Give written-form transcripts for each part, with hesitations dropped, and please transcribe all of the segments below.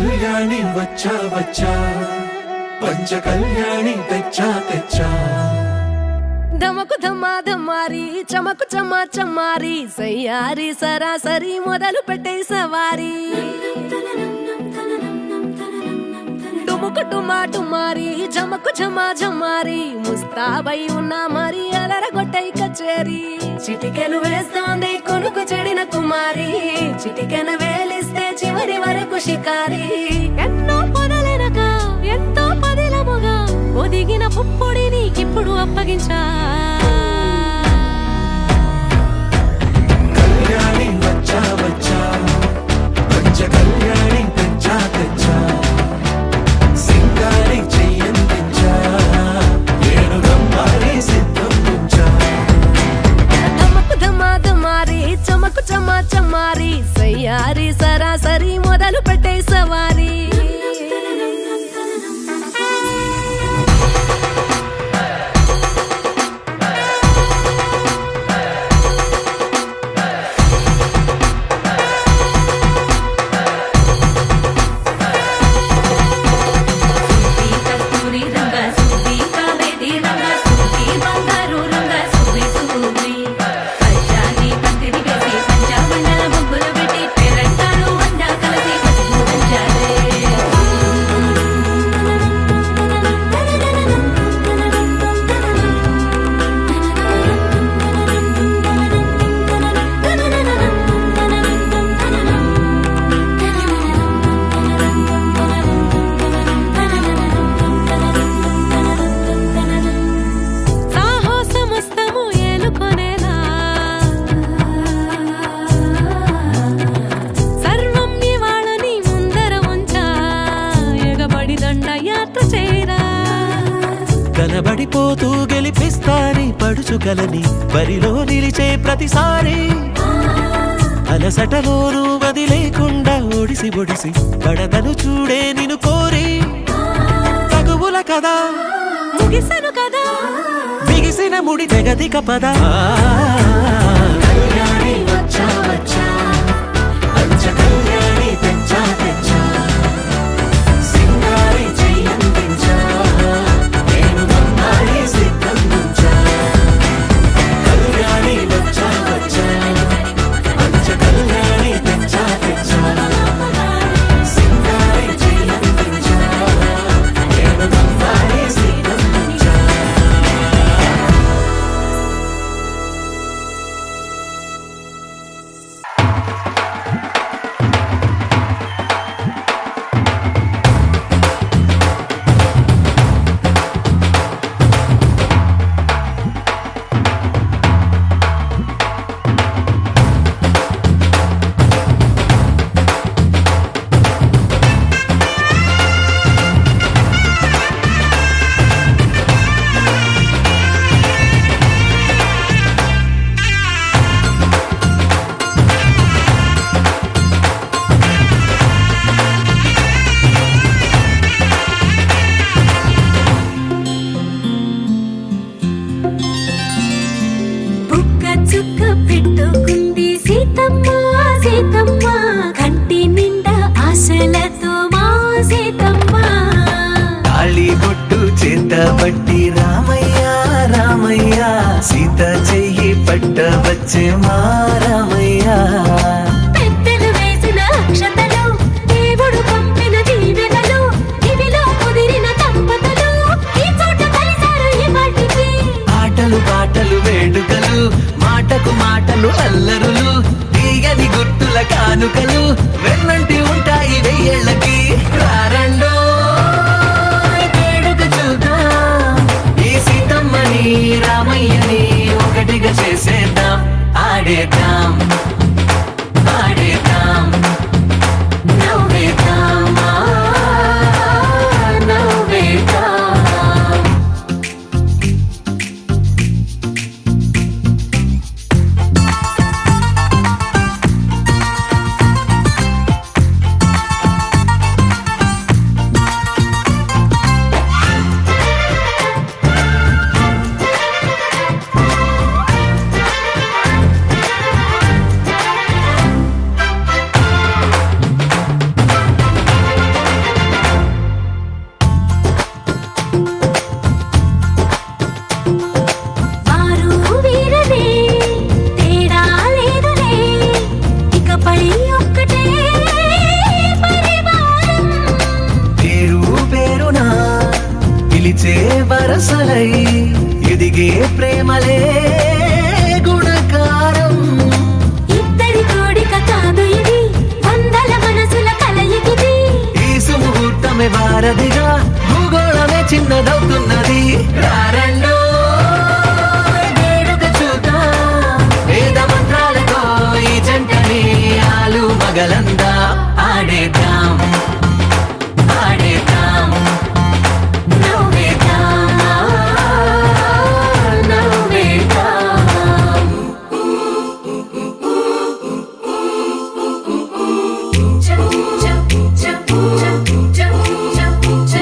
కళ్యాణి వచ్చా వచ్చా పంచ కళ్యాణి తెచ్చా తెచ్చా ధమకు ధమ్మా ధమ్మారి చమకు చమ్మా చమ్మారి సయ్యారి సరాసరి మొదలు పెట్టే సవారి డుముకు డుమా డుమారి జమకు ఝమా ఝమారి ముస్తాబై ఉన్నా మరి అదరగొట్టై కచేరి చిటికెను వేస్తోంది కొనుకు చెడిన కుమారి చిటికెను వేలిస్తే చివరి వరకు షికారి ఎన్నో పొదలెనక ఎంతో పదిలముగా ఒదిగిన పుప్పొడి నీకిప్పుడు అప్పగించా కళ్యాణి వచ్చా వచ్చా పంచ కళ్యాణి తెచ్చా తెచ్చా సింగారి చెయ్యందించా ఏనుగమ్మారి సిద్ధందించా ధమకు ధమ్మా ధమ్మారి చమకు చమ్మా చమ్మారి సయ్యారి సరాసరి మొదలు పెట్టే సవారి కనబడిపోతూ గెలిపిస్తాని పడుచుకలని బరిలో నిలిచే ప్రతిసారి అలసటలోనూ వదిలేకుండా ఒడిసి ఒడిసి పడదను చూడే నిన్ను కోరి తగువుల కదా ముగిసను కదా బిగిసిన ముడి తెగదిక పద కళ్యాణి వచ్చా వచ్చా పంచ కళ్యాణి తెచ్చా తెచ్చా సింగారి చెయ్యందించా ఏనుగమ్మారి సిద్ధందించా కళ్యాణి వచ్చా వచ్చా పంచ కళ్యాణి తెచ్చా తెచ్చా సింగారి చెయ్యందించా ఏనుగమ్మారి సిద్ధందించా చుక్క పెట్టుకుంది సీతమ్మ సీతమ్మ కంటి నిండా ఆశలతో మా సీతమ్మ తాళి బొట్టు చేత పట్టి రామయ్య రామయ్య సీత చెయ్యి పట్ట వచ్చే మా రామయ్య పెద్దలు వేసిన అక్షతలు దేవుడు పంపిన దీవెనలు ఇవిలో కుదిరిన దంపతులు ఈ చోట కలిసారు ఈ వాటికి ఆటలు పాటలు వేడుకలు మాటకు మాటలు అల్లరులు తీయని గుర్తుల కానుకలు వెన్నంటి ఉంటాయి వెయ్యేళ్ళకి రారండో వేడుక చూద్దాం ఈ సీతమ్మని రామయ్యని ఒకటిగా చేసేద్దాం ఆడేద్దాం ఆడేద్దాం నవ్వేద్దాం నవ్వేద్దాం మొదలై ఎదిగే ప్రేమలే గుణకారం. ఇద్దరి కోడిక కాదు ఇది, వందల మనసుల కలయికిది. ఈ సుముహూర్తమే వారధిగా భూగోళమే చిన్నదవుతున్నది. రారండో వేడుక చూద్దాం, వేద మంత్రాలతో ఈ జంటని ఆలు మగలందా ఆడేద్దాం ఆడేద్దాం నవ్వేద్దాం నవ్వేద్దాం. చ చ చ చ చ చ చ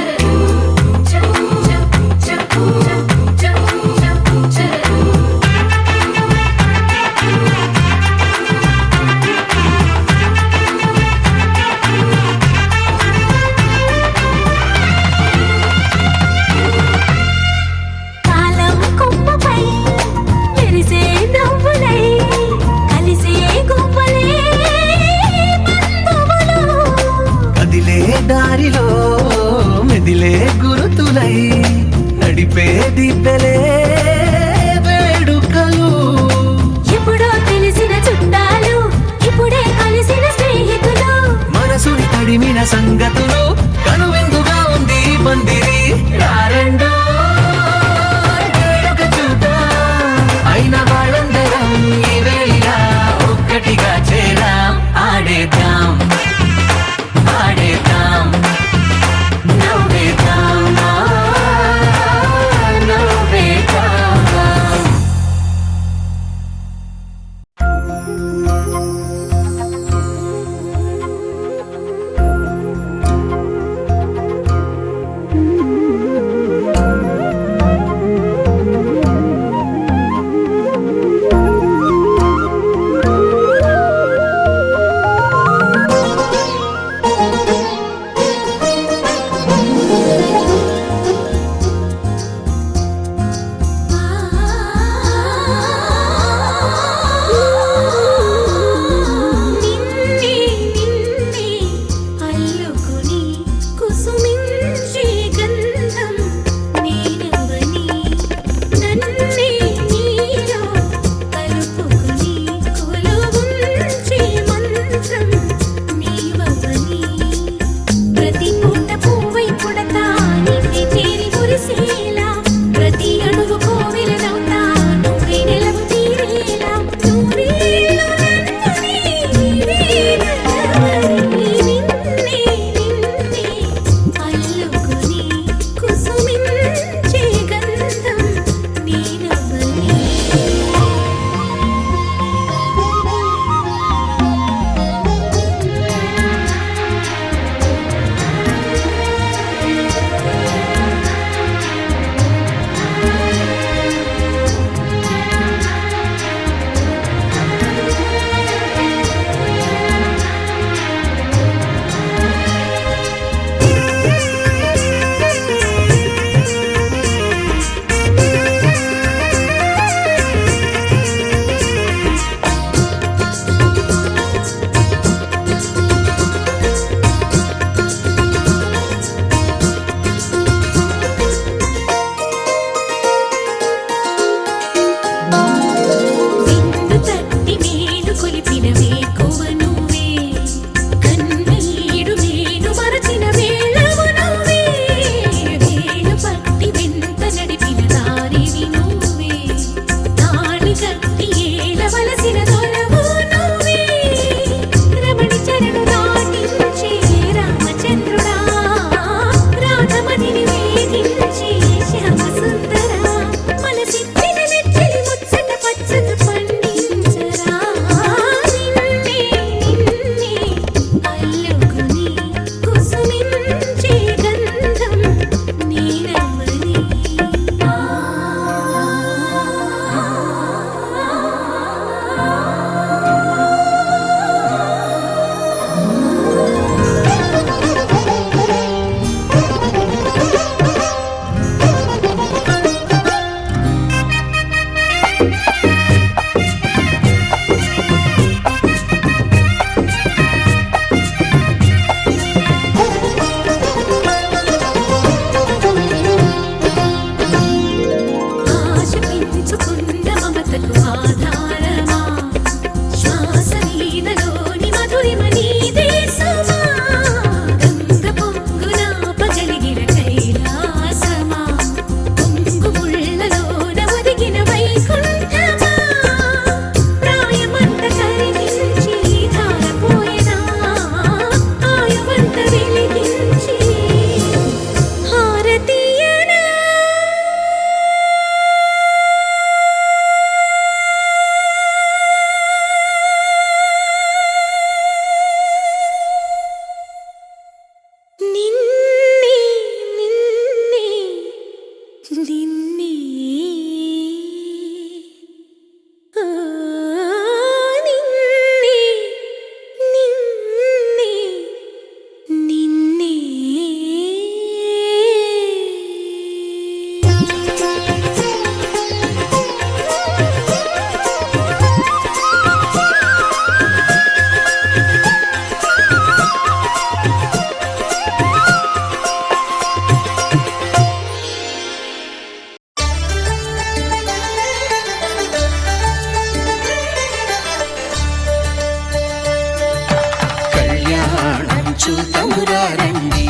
చూతమురా రండి.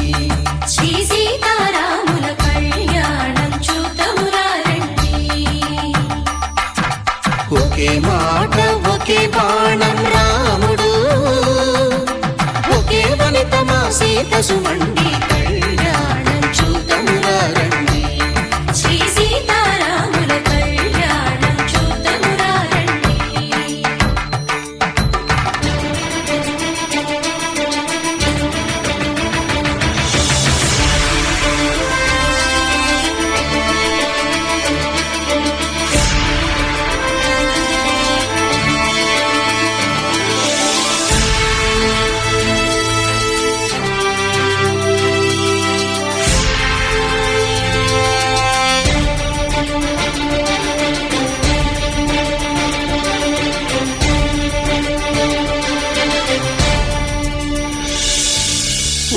శ్రీ సీతారాముల కళ్యాణం చూతమురా రండి. ఒకే మాట ఒకే బాణం రాముడు, ఒకే వనిత మా సీత సుమండి కళ్యాణం చూతమురా రండి. శ్రీ సీతారాముల కళ్యాణం చూతమురా రండి.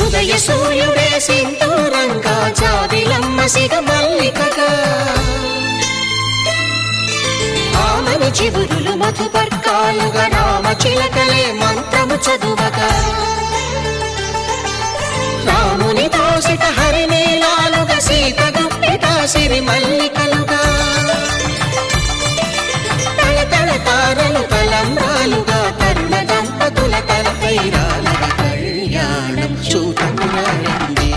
ఉదయ సూర్యుడే సింధూరంగా జాబిలమ్మ సిగ మల్లికగా, ఆమెను చివురులు మధుపర్కాలుగా రామ చిలకలే మంత్రము చదువగా, రాముని దోసిట హరినీలాలుగా సీత గుప్పిట సిరి మల్లికలుగా, తల తల తారలు తలంబ్రాలుగా తరుణ దంపతుల తలపైరాలుగా కళ్యాణం చూతమురా రండి.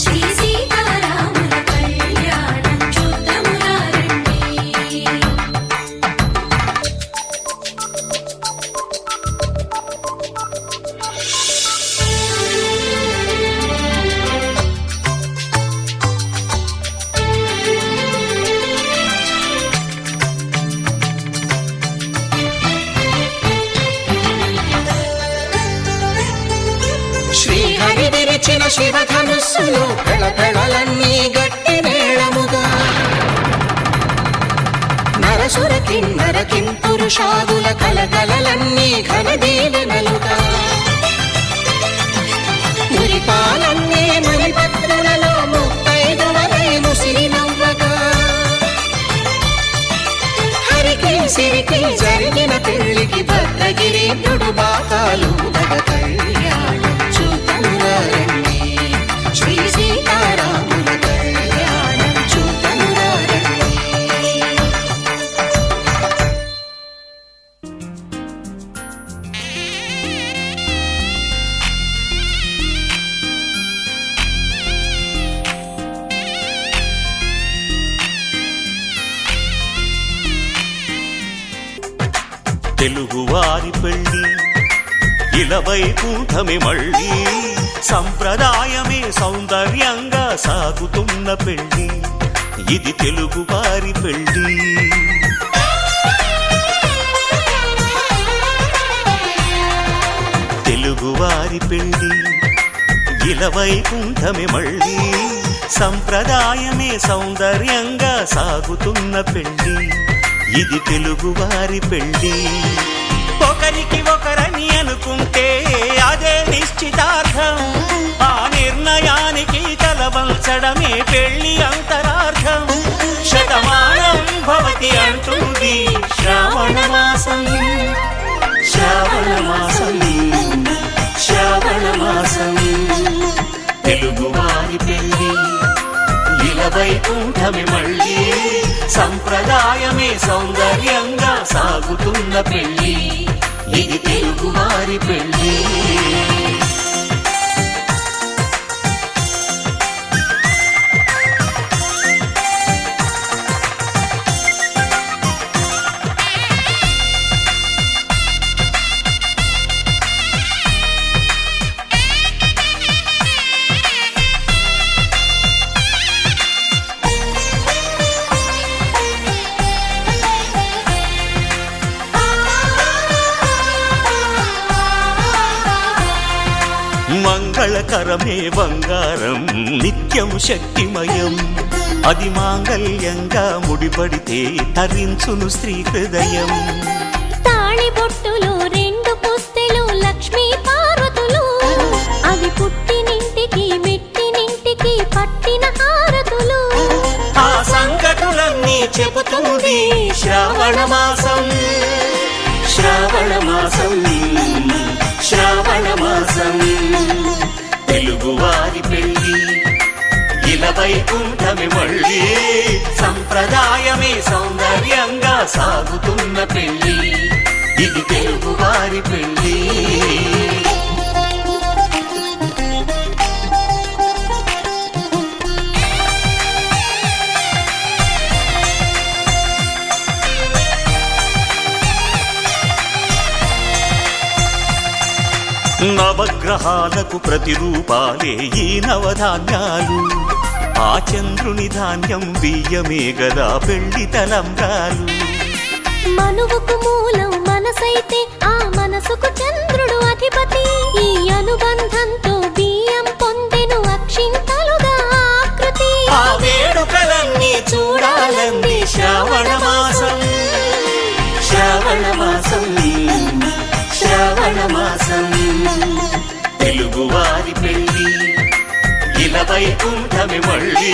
శ్రీ సీతారాముల కళ్యాణం చూతమురా రండి. శ్రీహరి విరిచిన శివధనుస్సులు పెళపెళలన్నీ గట్టి మేళముగా, నరసుర కిన్నర కింపురుషాదుల కలకలలన్నీ ఘన దీవెనలుగా, మురిపాలన్నీ మణిపత్రులలో ముత్తైదువలై ముసిరి నవ్వగా, హరికి సిరికి జరిగిన పెళ్లికి భద్రగిరీంద్రుడు బాకాలు కళ్యాణం చూతమురా రండి. శ్రీ సీతారాముల కళ్యాణం చూతమురా రండి. తెలుగువారి పెళ్ళి ఇలవైకుంఠమే మళ్ళీ, సంప్రదాయమే సౌందర్యంగా సాగుతున్న పెళ్ళి, ఇది తెలుగువారి పెళ్ళి. తెలుగువారి పెళ్ళి ఇలవైకుంఠమే మళ్ళీ, సంప్రదాయమే సౌందర్యంగా సాగుతున్న పెళ్ళి, ఇది తెలుగువారి పెళ్ళి. ఒకరికి ఒకరని అనుకుంటే అదే నిశ్చితార్థం, ఆ నిర్ణయానికి తలవంచడమే పెళ్లి అంతరార్థం. శతమానం భవతి అంటుంది శ్రావణ మాసం, శ్రావణ మాసం, శ్రావణ మాసం. తెలుగువారి పెళ్ళి ఇలవైకుంఠమే మళ్ళీ, సంప్రదాయమే సౌందర్యంగా సాగుతున్న పెళ్ళి, ఇది తెలుగువారి పెళ్ళి. మంగళకరమే బంగారం నిత్యం శక్తిమయం, అది మాంగళ్యంగా ముడిపడితే తరించును స్త్రీ హృదయం. తాళి బొట్టులు రెండు పుస్తెలు లక్ష్మీ పార్వతులు, అవి పుట్టినింటికి మెట్టినింటికి పట్టిన హారతులు. ఆ సంగతులన్నీ చెబుతుంది శ్రావణ మాసం, శ్రావణ మాసం, శ్రావణ మాసం. వైకుంఠమి మళ్ళీ సంప్రదాయమే సౌందర్యంగా సాగుతున్న పెళ్లి ఇది తెలుగు వారి పెళ్లి నవగ్రహాలకు ప్రతిరూపాలే ఈ నవధాన్యాలు ఆ చంద్రుని ధాన్యం బియ్యమే గదా పెళ్లి తలంబ్రాలు మనువుకు మూలం మనసైతే ఆ మనసుకు చంద్రుడు అధిపతి ఈ అనుబంధంతో బియ్యం పొందెను అక్షింతలుగా ఆకృతి ఆ వేడుకలన్నీ చూడాలంది శ్రావణ మాసం శ్రావణ మాసం శ్రావణ మాసం తెలుగువారి పెళ్లి ఇలా వైకుంఠమి మళ్ళీ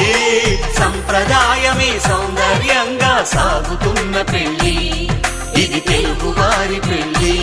సంప్రదాయమే సౌందర్యంగా సాగుతున్న పెళ్లి ఇది తెలుగువారి పెళ్లి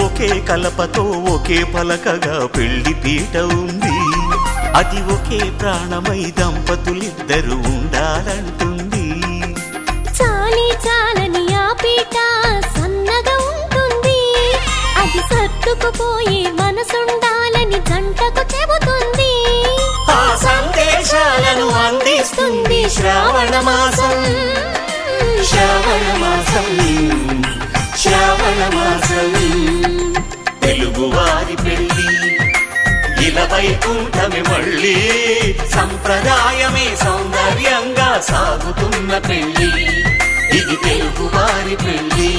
ఒకే కలపతో ఒకే పలకగా పెళ్లి పీట ఉంది అది ఒకే ప్రాణమై దంపతులిద్దరు ఉండాలంటుంది చాలి చాలని ఆ పీట సన్నగా ఉంటుంది అది సర్దుకుపోయే మనసుండాలని జంటకు చెబుతుంది ఆ సందేశాలను అందిస్తుంది శ్రావణ మాసం శ్రావణ మాసం శ్రావణ మాసం తెలుగువారి పెళ్లి ఇలా వైకుంఠమి మళ్ళీ సంప్రదాయమే సౌందర్యంగా సాగుతున్న పెళ్లి ఇది తెలుగువారి పెళ్లి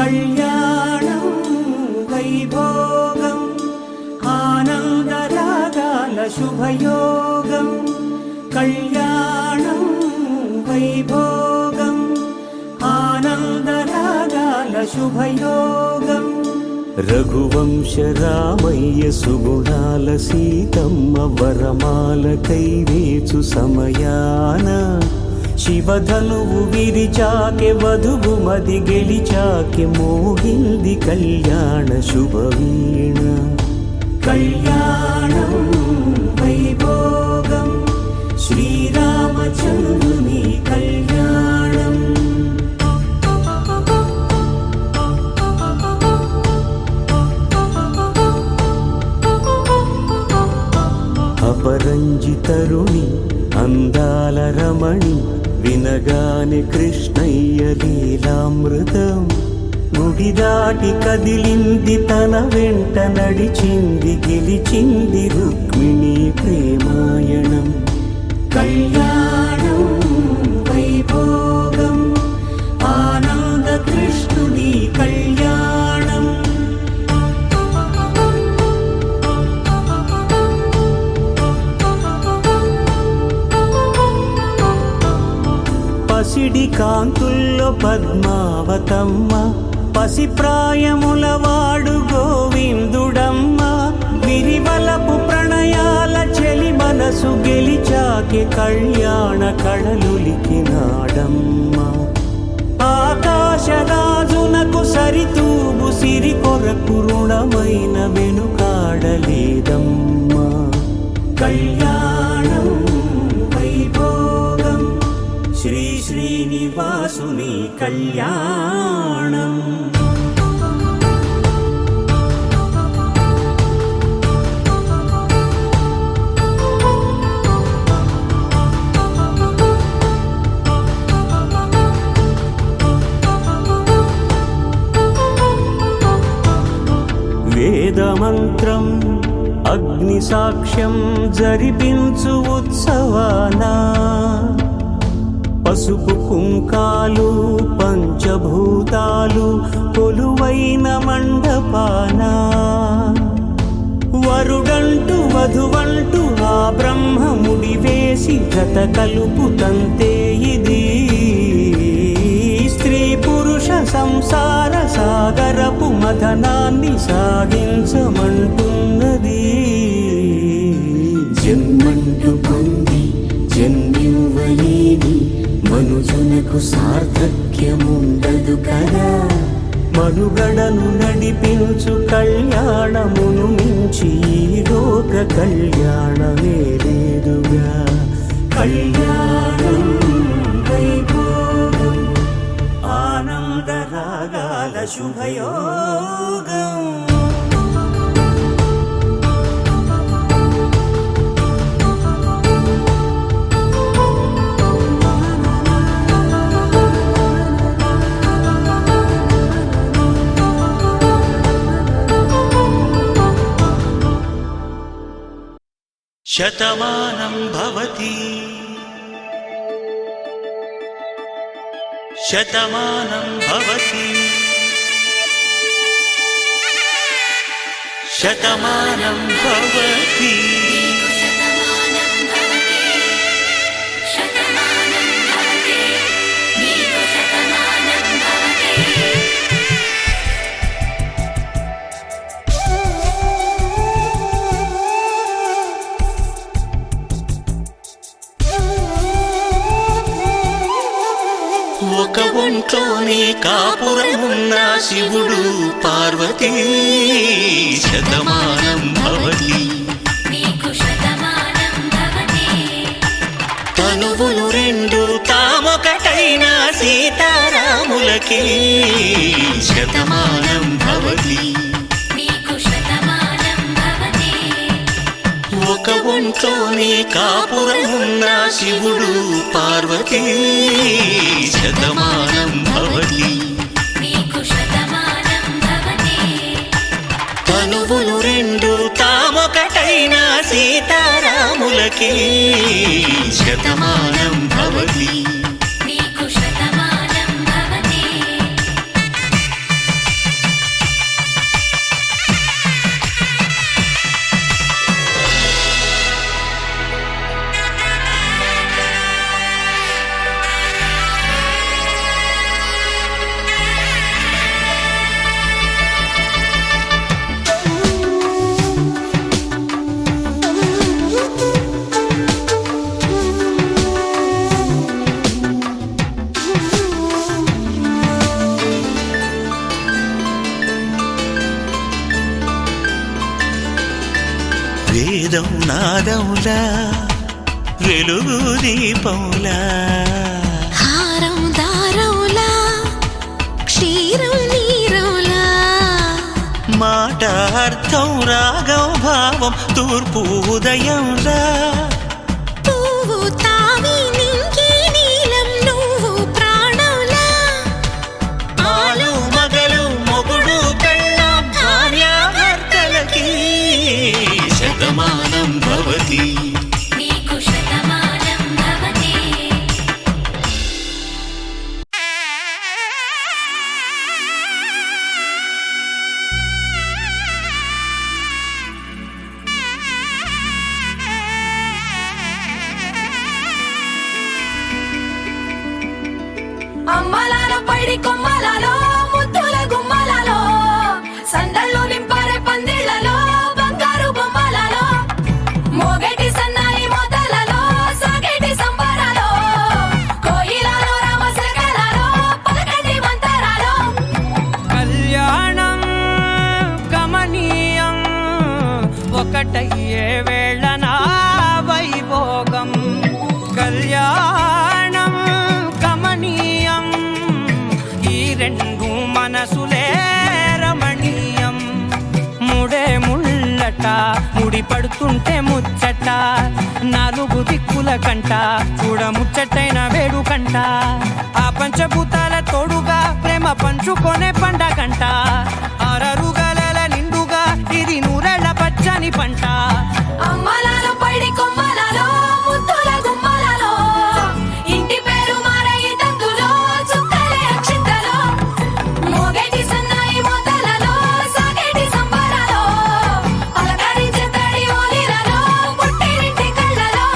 కళ్యాణం వైభోగం ఆనందరాగాల శుభయోగం కళ్యాణం వైభోగం ఆనందరాగాల శుభయోగం రఘువంశ రామయ్య సుగుణాల సీతమ్మ వరమాల కైవేచు సమయాన శివధనువు విరిచాకె వధువు మది గెలిచాకె మోగింది కళ్యాణ శుభవీణ కళ్యాణం వైభోగం శ్రీరామచంద్రుని కళ్యాణం అపరంజి తరుణి అందాల రమణి వినగానే కృష్ణయ్య లీలామృతం గుడి దాటి కదిలింది తన వెంట నడిచింది గెలిచింది రుక్మిణి ప్రేమాయణం కళ్యాణం వైభోగం ఆనంద కృష్ణుడి కళ్యాణం పసిడి కాంతుల్లో పద్మావతమ్మ పసిప్రాయముల వాడు గోవిందుడమ్మ విరివలపు ప్రణయాల చెలి మనసు గెలిచాకే కళ్యాణ కళలులికినాడమ్మ ఆకాశరాజునకు సరితూబు సిరి కొరకు రుణమైన వెనుకాడలేదమ్మా కళ్యాణం వైభోగం శ్రీ శ్రీనివాసుని కళ్యాణం మంత్రం అగ్ని సాక్ష్యం జరిపించు ఉత్సవాన పసుపు కుంకాలు పంచభూతాలు కొలువైన మండపాన వరుడంటూ వధువంటూ ఆ బ్రహ్మముడి వేసి జత కలుపు తంతే ఇది స్త్రీ పురుష సంసార సాగరపు మథనాన్ని సాగించమంటున్నది జన్మంటూ పొంది జన్మివ్వలేని మనుజునకు సార్థక్యముండదు కదా మనుగడను నడిపించు కళ్యాణమును మించి ఈ లోక కళ్యాణమే లేదుగా కళ్యాణం వైభోగం ఆనందరాగాల శుభయోగం శతమానం భవతి శతమానం భవతి శతమానం భవతి ఒక ఒంట్లోనే కాపురమున్న శివుడు పార్వతీ శతమానం భవతి తనువులు రెండు తామొకటైన సీతారాములకి శతమానం భవతి ఒక ఒంట్లోనే కాపురమున్న శివుడు పార్వతీ శతమానం భవతి తనువులు రెండు తామొకటైన సీతారాములకి శతమానం భవతి వేదం నాదములా వెలుగు దీపములా హారం దారములా క్షీరం నీరములా మాట అర్థం రాగం భావం తూర్పు ఉదయంలా పువ్వు తావి నింగి నీలం నువ్వు ప్రాణంలా ఆలు మగలు మొగుడు కళ్ళ భార్యాభర్తలకి శతమానం భవతి అమ్మలాల పైడి కొమ్మలలో ముద్దుల గుమ్మలలో సందళ్ళు నింపారే పందిళ్లలో బంగారు బొమ్మలలో మోగేటి సన్నాయి మోతలలో సాగేటి సంబరాలో కోయిలలో రామశకలలో పలకండి మంతరాలో కళ్యాణం గమనీయం ఒకటయ్యే వేళ నా వైభోగం కళ్యాణం గమనీయం ఈ రెండు మనసులే రమణీయం ముడే ముళ్ళట ముడి పడుతుంటే ముచ్చట నాలుగు దిక్కుల కంట చూడ ముచ్చటైన వేడుకంట ఆ పంచభూతాల తోడుగా ప్రేమ పంచుకొనే పండగంట అరరుగల నిండుగా ఇది నూరె పండని పంట. అమ్మలాలో పడి కొమ్మలలో ముద్దుల గుమ్మలలో ఇంటి పేరు మారయి తందులో చుక్కలే అక్షింతలో మోగేటి సన్నాయి మోతలలో సాగేటి సంబరాలో పలకరించే తడి ఓలిలలో పుట్టినింటి కళ్ళలో.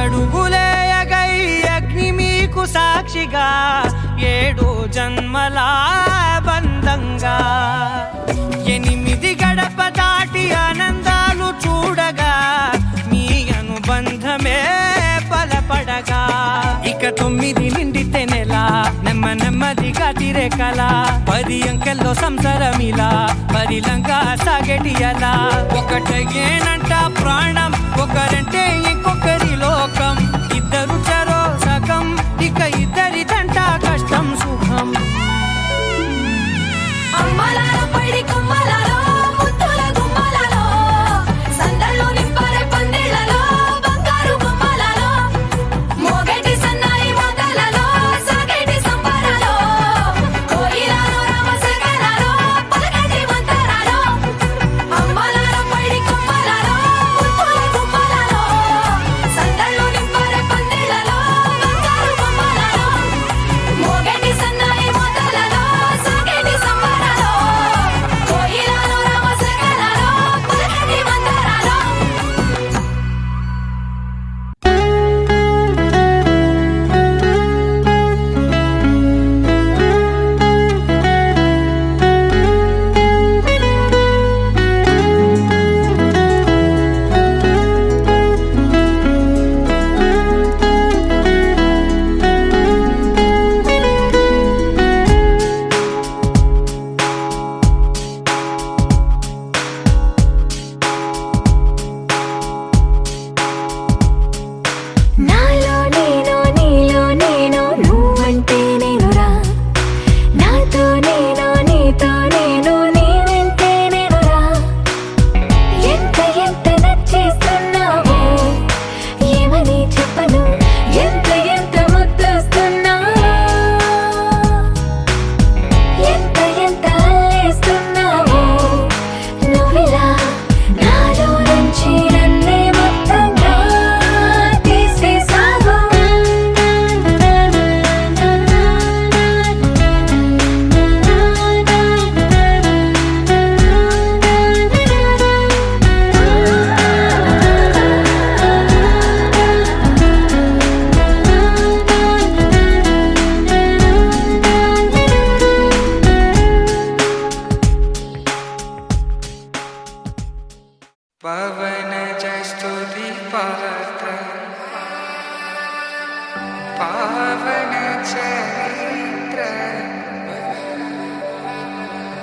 ఏడడుగులేయగై అగ్ని మీకు సాక్షిగా 7 జన్మల బంధంగా 8 గడప దాటి ఆనందాలు చూడగా మీ అనుబంధమే బలపడగా ఇక 9 నిండితే నెల నెమ్మదిగా తిరేకల 10 అంకెల్లో సంసారమిలా పరిలంగా సాగేటి అలా ఒకటేనంట ప్రాణం ఒకరంటే ఇంకొకరి లోకం ఇద్దరు చరో సగం ఇక ఇద్దరిదంట కష్టం సుఖం. అమ్మలాలో పడి కొమ్మలలో ముద్దుల గుమ్మలలో సందళ్ళు నింపరే పందిళ్ళలో బంగారు గుమ్మలలో మోగేటి సన్నాయి మోతలలో సాగేటి సంబరాలో కోయిలలో రామసగలలో పలకటి మంతరాలో. అమ్మలాలో పడి కొమ్మలలో ముద్దుల గుమ్మలలో సందళ్ళు నింపరే పందిళ్ళలో బంగారు గుమ్మలలో మోగేటి సన్నాయి మోతలలో సాగేటి సంబరాలో కోయిలలో రామసగలలో పలకటి మంతరాలో. నాలో నేను నీలో నేను నువ్వంటే నేనురా నాతో నేను నీతో నేను నీ వెంటే నేనురా ఎంత నచ్చేస్తున్నావో ఏమని చెప్పను ఎంత ముద్దొస్తున్నావో ఎంత అల్లేస్తున్నావో నువ్విలా నాలో నుంచి నన్నే మొత్తంగా తీసేసావు. పవన జస్తుతి పాత్ర పావన చరిత్ర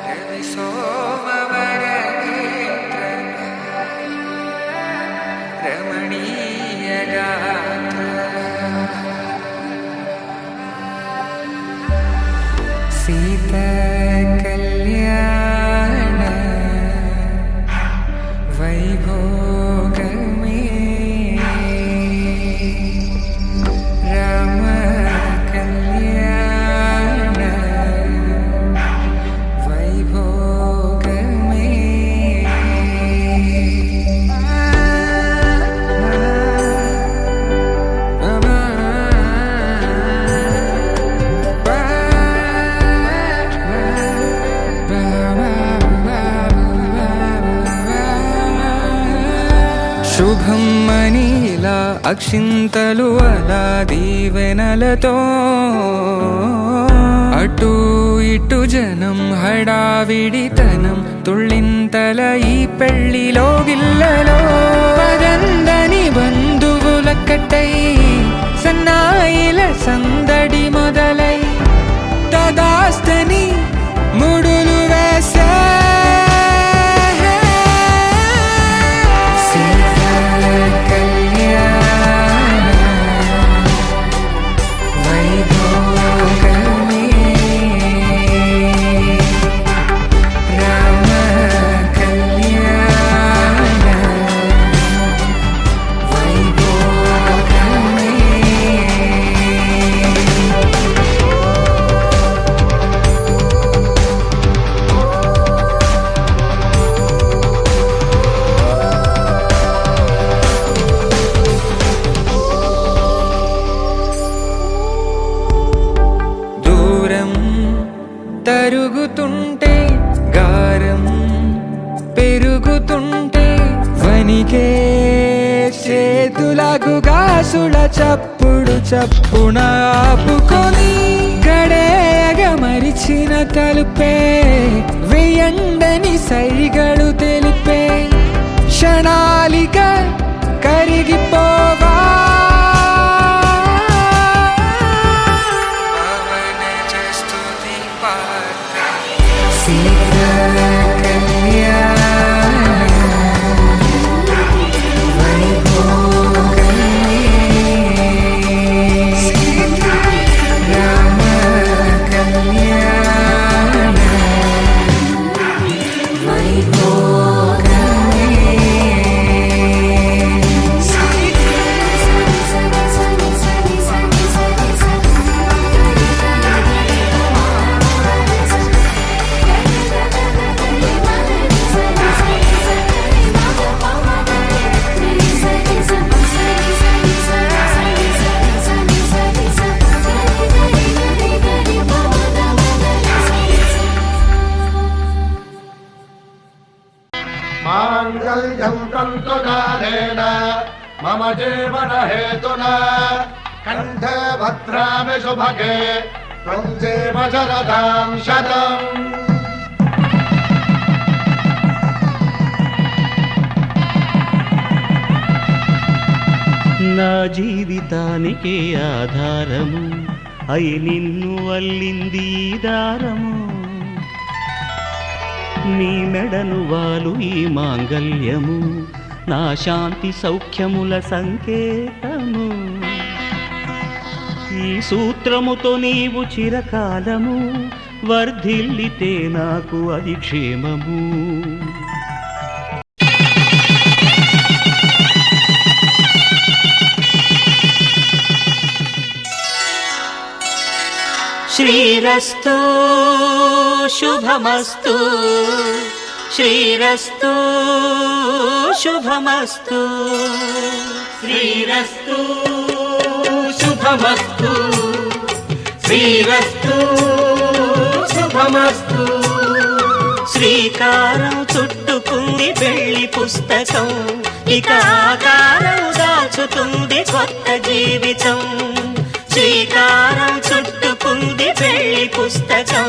రవి సోమవర నేత్ర రమణీయ గాత్ర సీత కళ్యాణ వైభోగమే రామ కళ్యాణ వైభోగమే. శుభం మనీలా అక్షింతలు అలా దీవెనలతో అటు ఇటు జనం హడావిడితనం తుళ్ళింతల ఈ పెళ్లిలో గిల్లలో పదందని బంధువులక్కటై సన్నాయిల సందడి మొదలై తదాస్తని ముడులు వేసా పనికే చేతులకు గాసుల చప్పుడు చప్పున ఆపుకొని గడేయగ మరిచిన తలుపే వెయ్యండని సైగడు తెలిపే క్షణాలిక కరిగిపోవా माङ्गल्यं तन्तुकालेन मम जीवनहेतुना कण्ठे भद्रामि शुभगे त्वं जीव शरदां शतम् నా జీవితానికి ఆధారము అయి నిన్ను అల్లింది ఈ దారము నీ మెడను వాలు ఈ మాంగల్యము నా శాంతి సౌఖ్యముల సంకేతము ఈ సూత్రముతో నీవు చిరకాలము వర్ధిల్లితే నాకు అది క్షేమము శ్రీరస్తు శుభమస్తు శ్రీరస్తు శుభమస్తు శ్రీరస్తు శుభమస్తు శ్రీరస్తు శుభమస్తు శ్రీకారం చుట్టుకుంది పెళ్లి పుస్తకం ఇక ఆకారం దాచుతుంది కొత్త జీవితం శ్రీకారం చుట్టుకుంది పెళ్లి పుస్తకం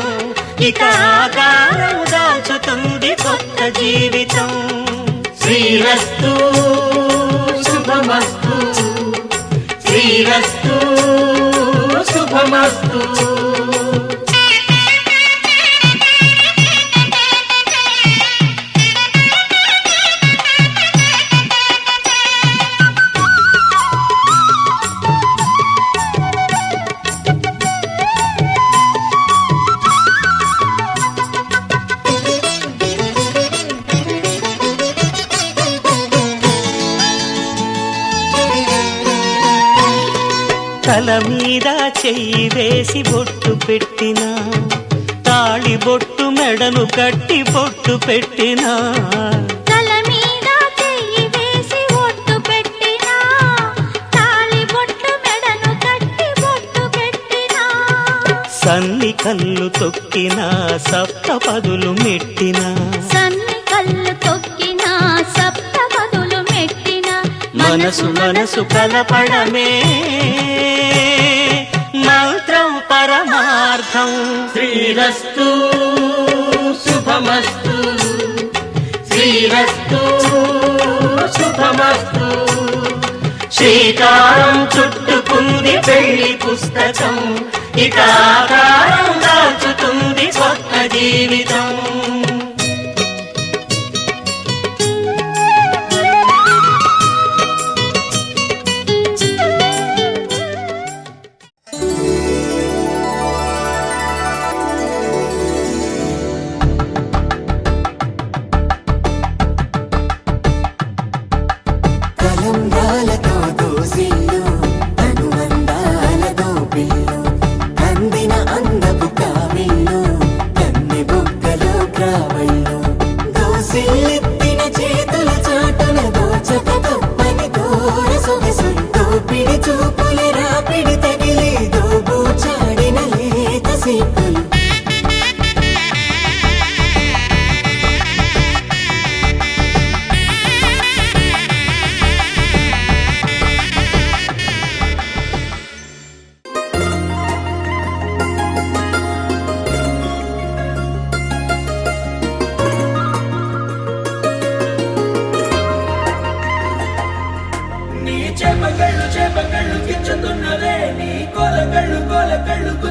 ఇక ఆకారం దాచుతుంది కొత్త జీవితం శ్రీరస్తు శుభమస్తు శ్రీరస్తు శుభమస్తు తల మీద చెయ్యి వేసి బొట్టు పెట్టినా తాళి బొట్టు మెడను కట్టి బొట్టు పెట్టినా తల మీద చెయ్యి వేసి బొట్టు పెట్టినా తాళి బొట్టు మెడను కట్టి బొట్టు పెట్టినా సన్ని కళ్ళు తొక్కినా సప్తపదులు మెట్టినా సన్ని కళ్ళు తొక్కినా సప్తపదులు మెట్టినా మనసు మనసు కలపడమే మంత్రం పరమార్థం శ్రీరస్తు శుభమస్తు శ్రీరస్తు శుభమస్తు శ్రీకారం చుట్టుకుంది పెళ్లి పుస్తకం ఇక ఆకారం దాచుతుంది కొత్త జీవితం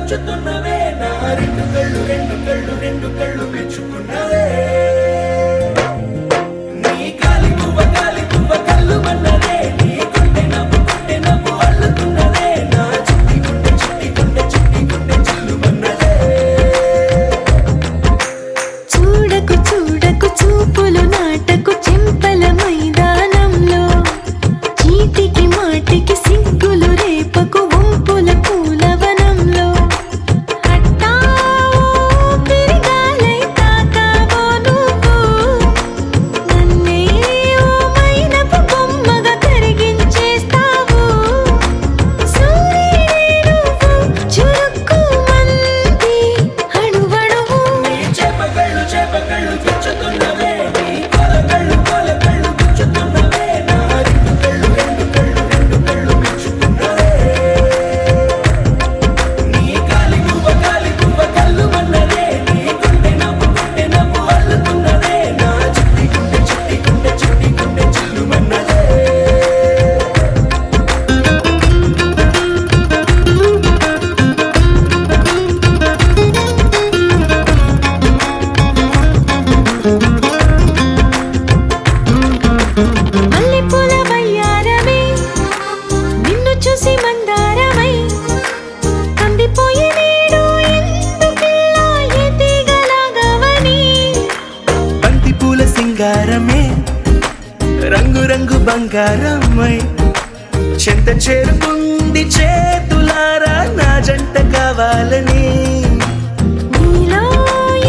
గుచ్చుతున్నవే నా రెండు కళ్ళు పెంచుకున్నవే నీ కాలి పువ్వ కళ్ళు మన్నదే నీ కొంటె నవ్వు అల్లుతున్నదే నా చిట్టి గుండె చిల్లు మన్నదే చూడకు చూపులు నాటకు చెంపల మైదానంలో చీటికి మాటికి సిగ్గులు రేపకు వంపుల పూలవనంలో హట్టావో తిరిగాలై తాకావో నువ్వు నన్నే ఓ మైనపు బొమ్మగా కరిగించేస్తావు సూర్యుడే నువ్వు చురుక్కు మంది అణువణువు చేపకళ్ళు గుచ్చుతున్నవే నీ కొల కళ్ళు గుచ్చుతున్నవే నా రెండు కళ్ళు పెంచుకున్నవే నీ కాలి పువ్వ కళ్ళు మన్నదే నీ గుండె నవ్వు అల్లుతున్నదే నా చిట్టి గుండె చిల్లు మన్నదే మల్లెపూల వయ్యారమే నిన్ను చూసి మందారమై కందిపోయి నేడు ఎందుకిలా ఎదిగలాగవని బంతి పూల సింగారమే రంగు బంగారమై చెంత చేరుకుంది చేతులారా నా జంట కావాలని నీలో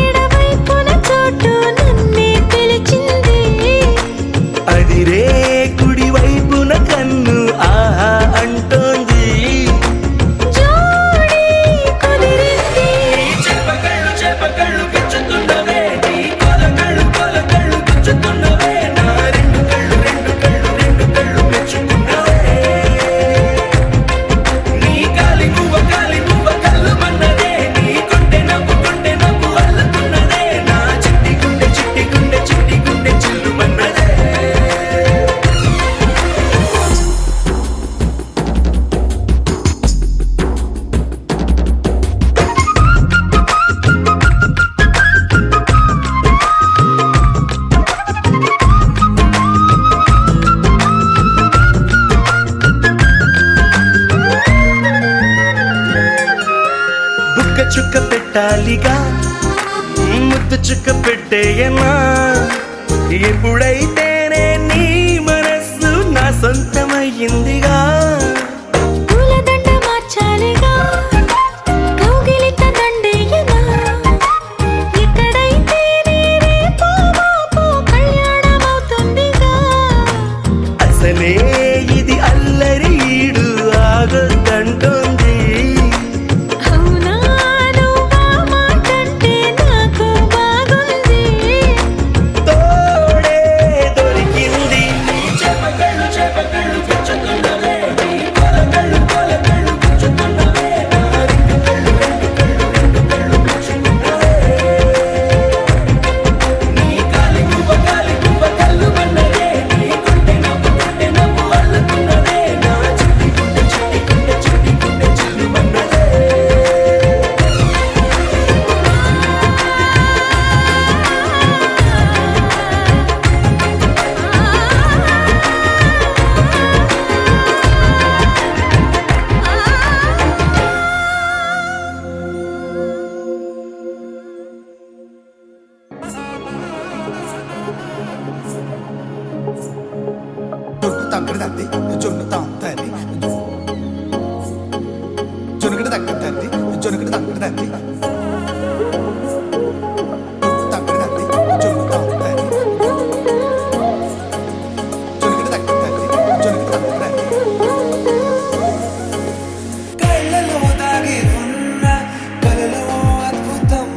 ఎడవైపున చోటు నన్నే పిలిచింది అదిరే కుడి వైపున కన్ను ఆహా అంటోంది జోడి కుదిరింది చేపకళ్ళు గుచ్చుతున్నవే నీ కొల కళ్ళు గుచ్చుతున్నవే నా రెండు కళ్ళు మెచ్చుకున్నవే నీ కాలి పువ్వ కళ్ళు మన్నదే నీ కొంటె నవ్వు అల్లుతున్నదే నా చిట్టి గుండె చిల్లు మన్నదే బుక్క చుక్క పెట్టాలిగా ముద్దు చుక్క పెట్టేయనా ఎప్పుడైతేనే నీ మనస్సు నా సొంతమయ్యిందిగా పూలదండ మార్చాలిగా కౌగిలిత దండేయనా ఎక్కడైతే రేపో మాపో కళ్యాణమవుతుందిగా అసలే ఇది అల్లరి ఈడు ఆగొద్దంటోంది అవునా నువ్వా మాటంటే నాకు బాగుంది తోడే దొరికింది చేపకళ్ళు గుచ్చుతున్నవే నీ కొల కళ్ళు గుచ్చుతున్నవే నా రెండు కళ్ళు మెచ్చుకున్నవే నీ కాలి పువ్వ కళ్ళు మన్నదే నీ కొంటె నవ్వు అల్లుతున్నదే నా చిట్టి గుండె చిల్లు మన్నదే కళ్ళలో దాగి ఉన్న కలలో అద్భుతం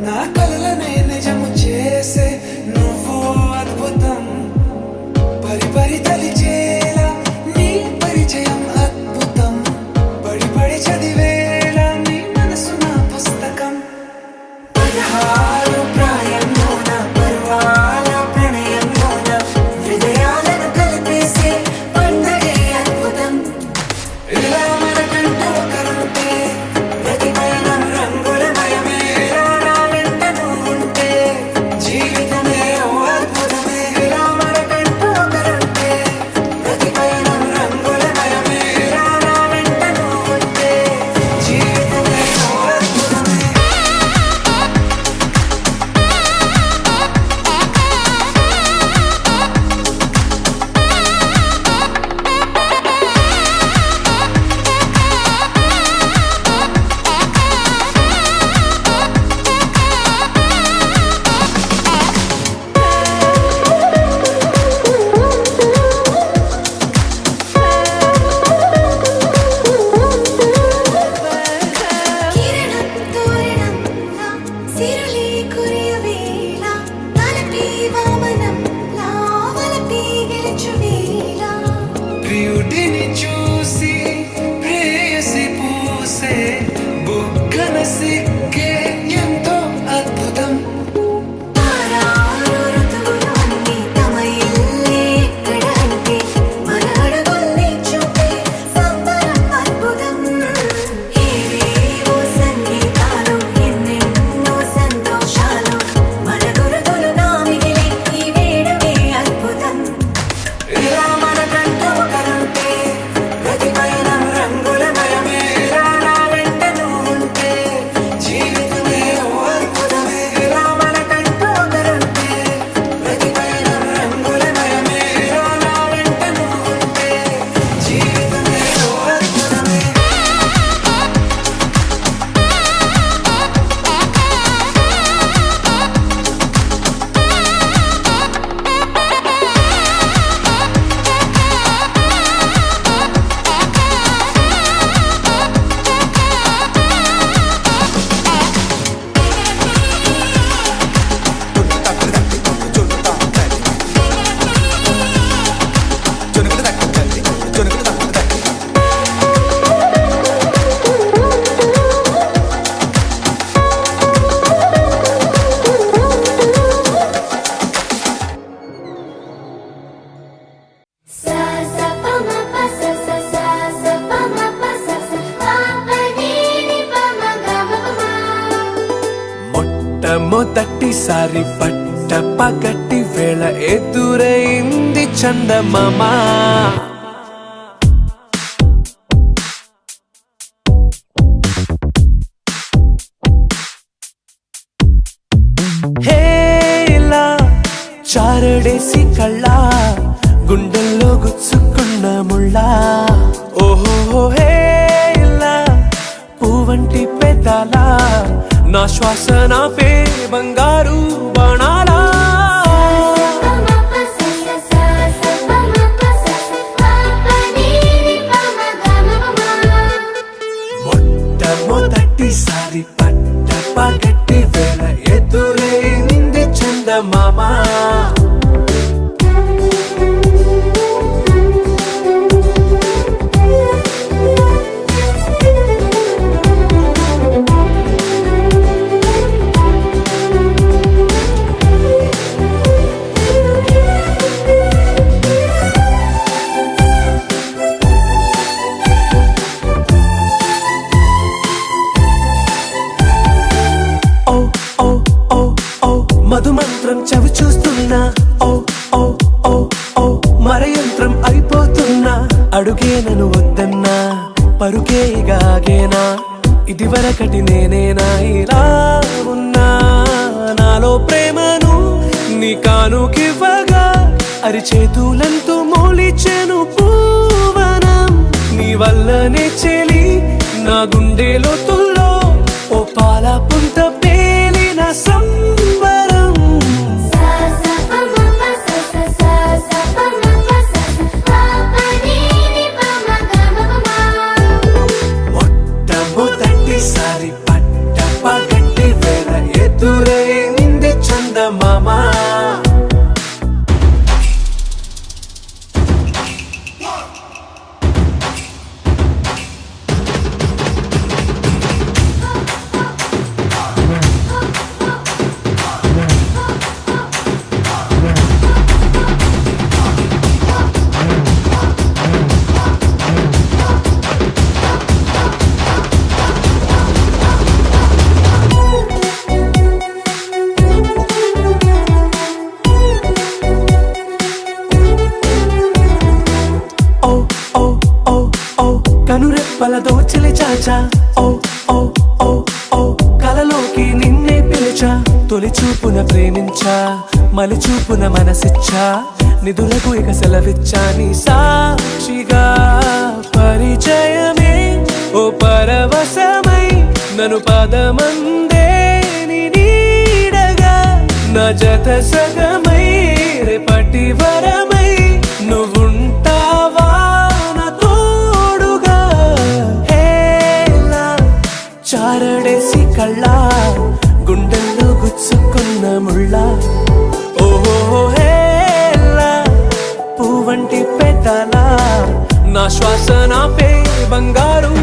నా కలలనే నిజము చేసే నువ్వు అద్భుతం పరి తలిచేలా నీ పరిచయం అద్భుతం పడి చదివేలా నీ మనసు నా పుస్తకం పగటి వేళ ఎదురైంది చందమామ హేలా చారడేసి కళ్ళ గుండెల్లో గుచ్చుకున్న ముళ్ళ ఓహో హేలా పువ్వంటి పెదాల నా శ్వాస నాపే బంగారు బాణాలా మొట్టమొదటిసారి పట్ట పగటి వేళ ఎదురైంది చందమామ మధుమంత్రం చవి చూస్తున్నా ఓ ఓ ఓ ఓ మరయంత్రం అయిపోతున్నా అడుగే నన్ను వద్దన్నా పరుకేగాగేనా ఇదివరకటి నేనేనా ఇలా ఉన్నా నాలో ప్రేమను నీ కానుకివ్వగా అరిచేతులంతో మోలిచెను పూవనం నీ వల్లనే చెలి నా గుండెలో తుల్లో ఓ పాల పుంత పేలిన సంబరం మొట్టమొదటిసారి పట్ట పగటి వేళ ఎదురైంది చందమామ కనురెప్పల దోచలి చాచా ఓ ఓ ఓ ఓ కలలోకి నిన్నే పిలిచా తొలి చూపున ప్రేమించా మలి చూపున మనసిచ్చా నిధులకు ఇక సెలవిచ్చా నీ సాక్షిగా పరిచయమే ఓ పరవశమై నన్ను పదమందే నీ నీడగా నా జత సగమై రేపటి వరమై నువ్వుంటావా చారడేసి కళ్ళ గుండెల్లో గుచ్చుకున్న ముళ్ళ ఓహో హేలా పువ్వంటి పెదాల నా శ్వాస నాపే బంగారు